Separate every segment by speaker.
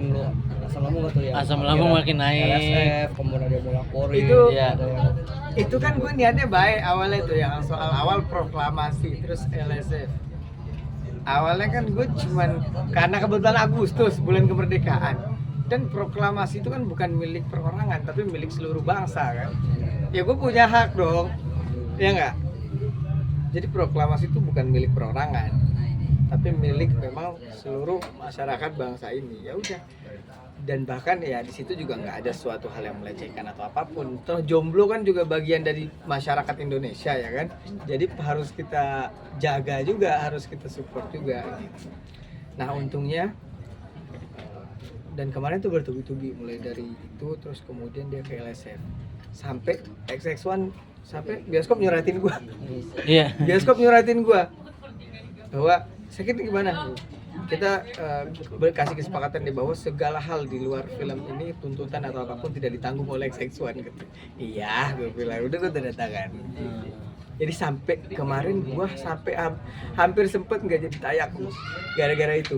Speaker 1: makin lu asam lambung gak tuh ya?
Speaker 2: Asam lambung makin naik.
Speaker 1: LSF, kemudian dia mau laporin.
Speaker 2: Iya.
Speaker 3: Itu kan gue niatnya baik awalnya tuh yang soal awal proklamasi terus LSF. Awalnya kan gue cuman karena kebetulan Agustus bulan kemerdekaan dan proklamasi itu kan bukan milik perorangan tapi milik seluruh bangsa kan. Ya gue punya hak dong, ya nggak? Jadi proklamasi itu bukan milik perorangan tapi milik memang seluruh masyarakat bangsa ini. Ya udah. Dan bahkan ya di situ juga nggak ada suatu hal yang melecehkan atau apapun. Toh jomblo kan juga bagian dari masyarakat Indonesia ya kan. Jadi harus kita jaga juga, harus kita support juga. Gitu. Nah untungnya dan kemarin tuh bertubi-tubi mulai dari itu terus kemudian dia ke LSF sampai XX1 sampai bioskop nyuratin gua.
Speaker 2: Iya.
Speaker 3: Bioskop nyuratin gua bahwa sakit gimana? Kita berkasih kesepakatan di bahwa segala hal di luar film ini tuntutan atau apapun tidak ditanggung oleh XX1 gitu. Iya, gue bilang udah gue tanda tangan. Jadi sampai kemarin gue sampai hampir sempet nggak jadi tayang gara-gara itu.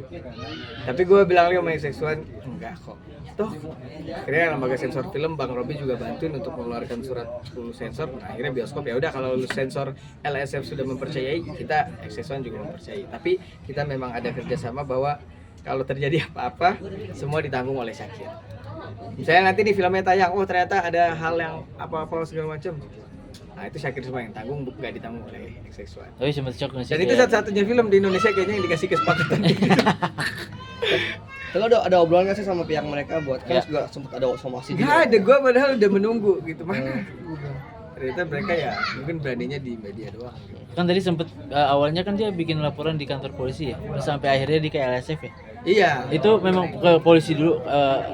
Speaker 3: Tapi gue bilang lagi sama XX1 enggak kok. Toh akhirnya lembaga sensor film Bang Robi juga bantuin untuk mengeluarkan surat lulus sensor. Nah, akhirnya bioskop ya udah kalau lulus sensor LSF sudah mempercayai, kita XX1 juga mempercayai. Tapi kita memang ada kerjasama bahwa kalau terjadi apa-apa semua ditanggung oleh Syakir. Misalnya nanti di filmnya tayang, oh ternyata ada hal yang apa-apa segala macam. Nah itu Syakir semua yang tanggung, nggak ditanggung oleh XX1.
Speaker 2: Tapi sempat shock nggak sih?
Speaker 3: Dan itu satu-satunya film di Indonesia kayaknya yang dikasih kesepakatan.
Speaker 1: Tapi ada obrolan gak sih sama pihak mereka buat kan juga sempat ada somasi
Speaker 3: Nggak ada, gue padahal udah menunggu gitu mana. Ternyata mereka ya mungkin beraninya di media doang. Gitu.
Speaker 2: Kan tadi sempet awalnya kan dia bikin laporan di kantor polisi ya, terus sampai akhirnya di KLSF ya.
Speaker 3: Iya.
Speaker 2: Itu memang ke polisi dulu,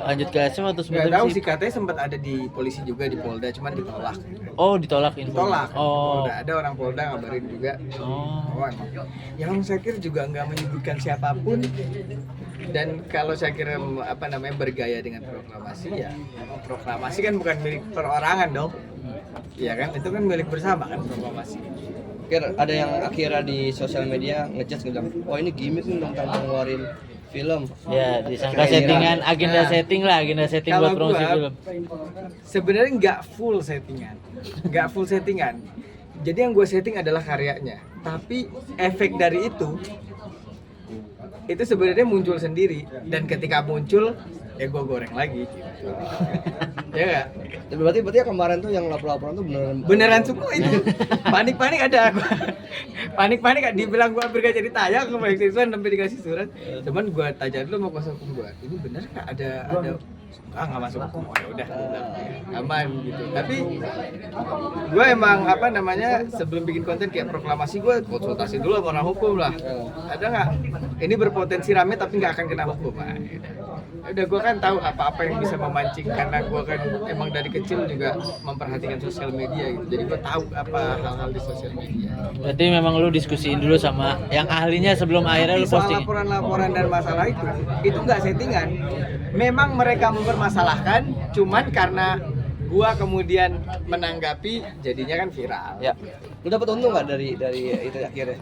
Speaker 2: lanjut ke LSF atau
Speaker 3: Nggak
Speaker 2: sebenarnya
Speaker 3: tahu sih, katanya sempat ada di polisi juga di Polda, cuman ditolak.
Speaker 2: Oh ditolak info.
Speaker 3: Ditolak.
Speaker 2: Oh.
Speaker 3: Polda, ada orang Polda ngabarin juga.
Speaker 2: Oh.
Speaker 3: Oh emang. Yang Syakir juga nggak menyebutkan siapapun. Dan kalau Syakir bergaya dengan proklamasi ya, proklamasi kan bukan milik perorangan dong. Iya kan, itu kan milik bersama kan proklamasi.
Speaker 1: Ada yang akhirnya di sosial media ngejudge bilang, wah ini gimmick nih tentang ngeluarin film.
Speaker 2: Ya disangka settingan, agenda
Speaker 3: Nah,
Speaker 2: setting lah, agenda setting buat promosi film.
Speaker 3: Sebenarnya nggak full settingan. Jadi yang gue setting adalah karyanya. Tapi efek dari itu sebenarnya muncul sendiri, dan ketika muncul ya gue goreng lagi gitu. Ya nggak?
Speaker 1: Berarti ya kemarin tuh yang laporan tuh
Speaker 3: beneran semua itu. Panik ada aku. Panik dibilang gue hampir gak jadi tayang ke XX1 sampai dikasih surat. Cuman gue tanya dulu sama kuasa hukum gue, ini bener nggak ada nggak masuk hukum? Oh ya udah aman gitu. Tapi gue emang sebelum bikin konten kayak proklamasi gue konsultasi dulu sama orang hukum lah. Ada nggak ini berpotensi rame tapi nggak akan kena hukum? Udah gue kan tahu apa-apa yang bisa memancing, karena gue kan emang dari kecil juga memperhatikan sosial media gitu. Jadi gue tahu apa hal-hal di sosial media.
Speaker 2: Berarti memang lu diskusiin dulu sama yang ahlinya sebelum akhirnya lu
Speaker 3: Soal
Speaker 2: posting.
Speaker 3: laporan dan masalah itu nggak settingan. Memang mereka mempermasalahkan, cuman karena gua kemudian menanggapi, jadinya kan viral.
Speaker 2: Ya.
Speaker 1: Lu dapat untung nggak dari itu akhirnya?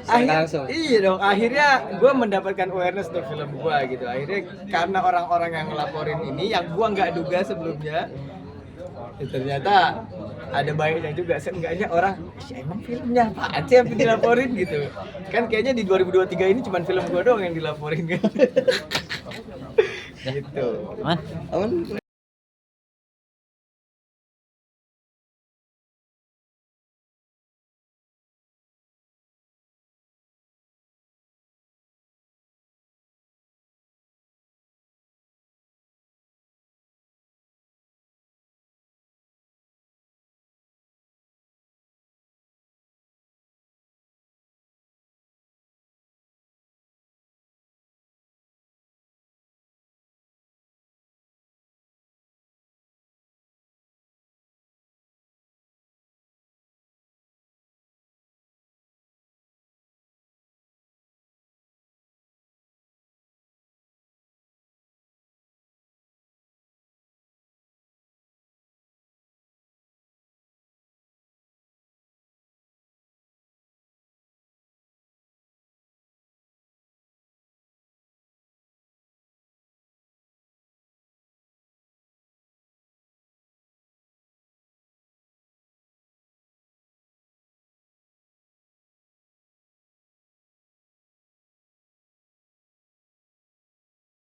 Speaker 1: Langsung.
Speaker 3: Iya dong, akhirnya gua mendapatkan awareness dari film gua gitu. Akhirnya karena orang-orang yang ngelaporin ini yang gua nggak duga sebelumnya, ya ternyata ada baiknya juga. Seenggaknya orang, emang filmnya apaan sih yang dilaporin gitu. Kan kayaknya di 2023 ini cuma film gua doang yang dilaporin kan. Gitu.
Speaker 1: Aman.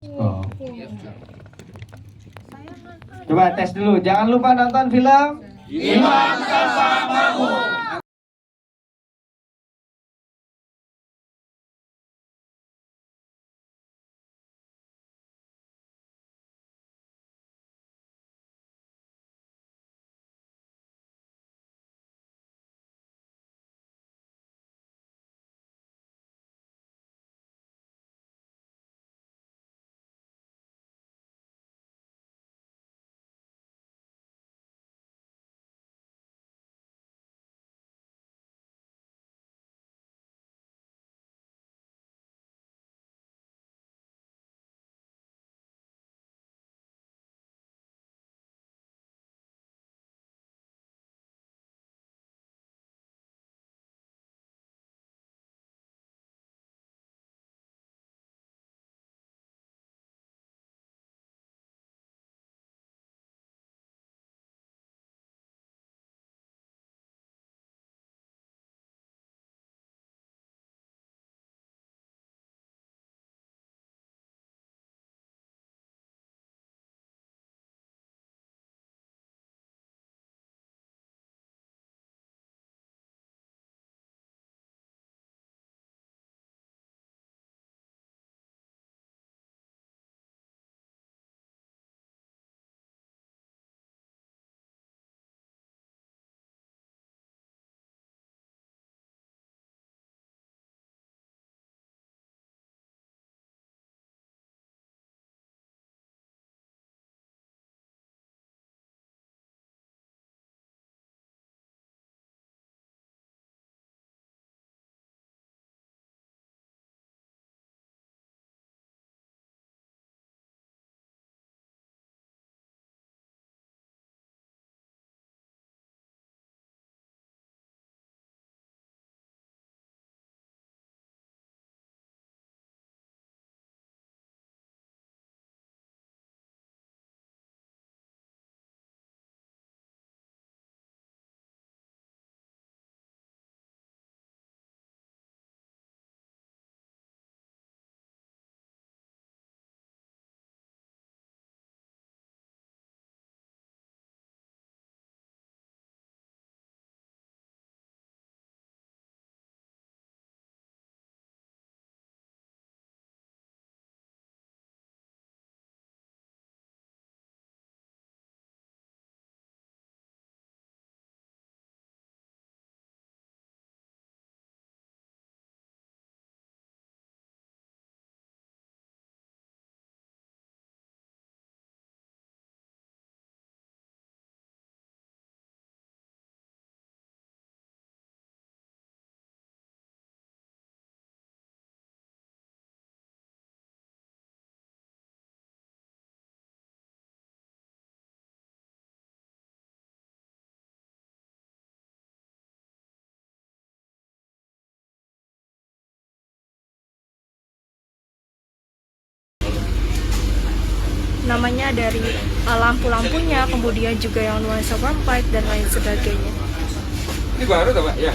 Speaker 3: Oh. Coba tes dulu, jangan lupa nonton film Imam Tanpa Makmum.
Speaker 4: Namanya dari lampu-lampunya, kemudian juga yang nuansa vampire dan lain sebagainya.
Speaker 5: Ini baru tuh Pak? Ya.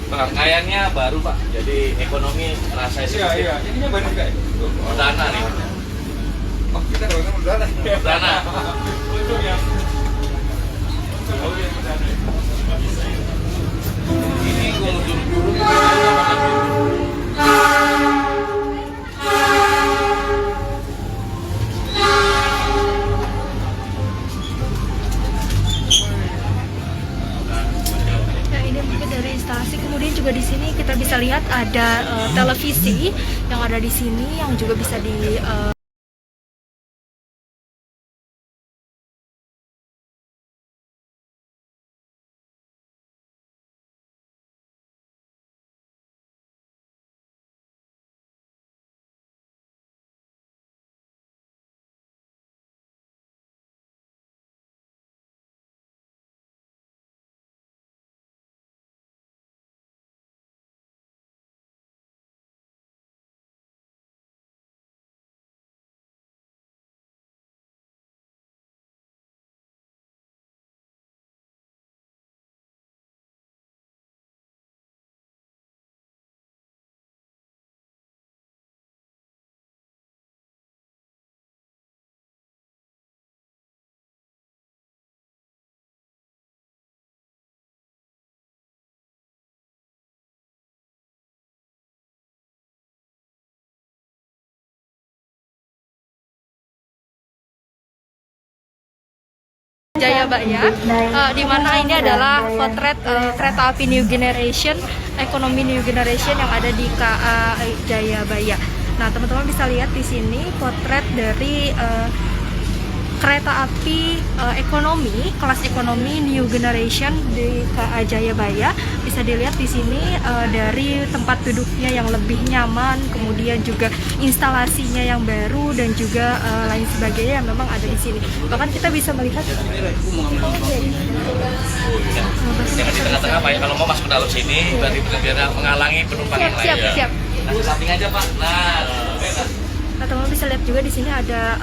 Speaker 6: Rangkaiannya baru Pak, jadi ekonomi rasa
Speaker 5: Iya, iya. Ininya baru juga ya?
Speaker 6: Perdana nih.
Speaker 5: Oh, kita kalau perdana.
Speaker 6: Perdana.
Speaker 5: Untuk yang oh, iya, perdana.
Speaker 6: Ini gue dulu
Speaker 4: Nah, ini mungkin dari instalasi. Kemudian juga di sini kita bisa lihat ada televisi yang ada di sini yang juga bisa di Jayabaya, di mana ini adalah potret kereta api New Generation, ekonomi New Generation yang ada di KA Jayabaya. Nah, teman-teman bisa lihat di sini potret dari kereta api ekonomi, kelas ekonomi New Generation di KA Jayabaya. Bisa dilihat di sini dari tempat duduknya yang lebih nyaman, kemudian juga instalasinya yang baru dan juga lain sebagainya yang memang ada di sini. Bahkan kita bisa melihat
Speaker 6: Jangan di tengah-tengah Pak ya, kalau mau masuk ke dalam sini berarti biar menghalangi penumpang yang lain ya.
Speaker 4: siap.
Speaker 6: Nah, di samping aja Pak. Nah,
Speaker 4: Nah, teman-teman bisa lihat juga di sini ada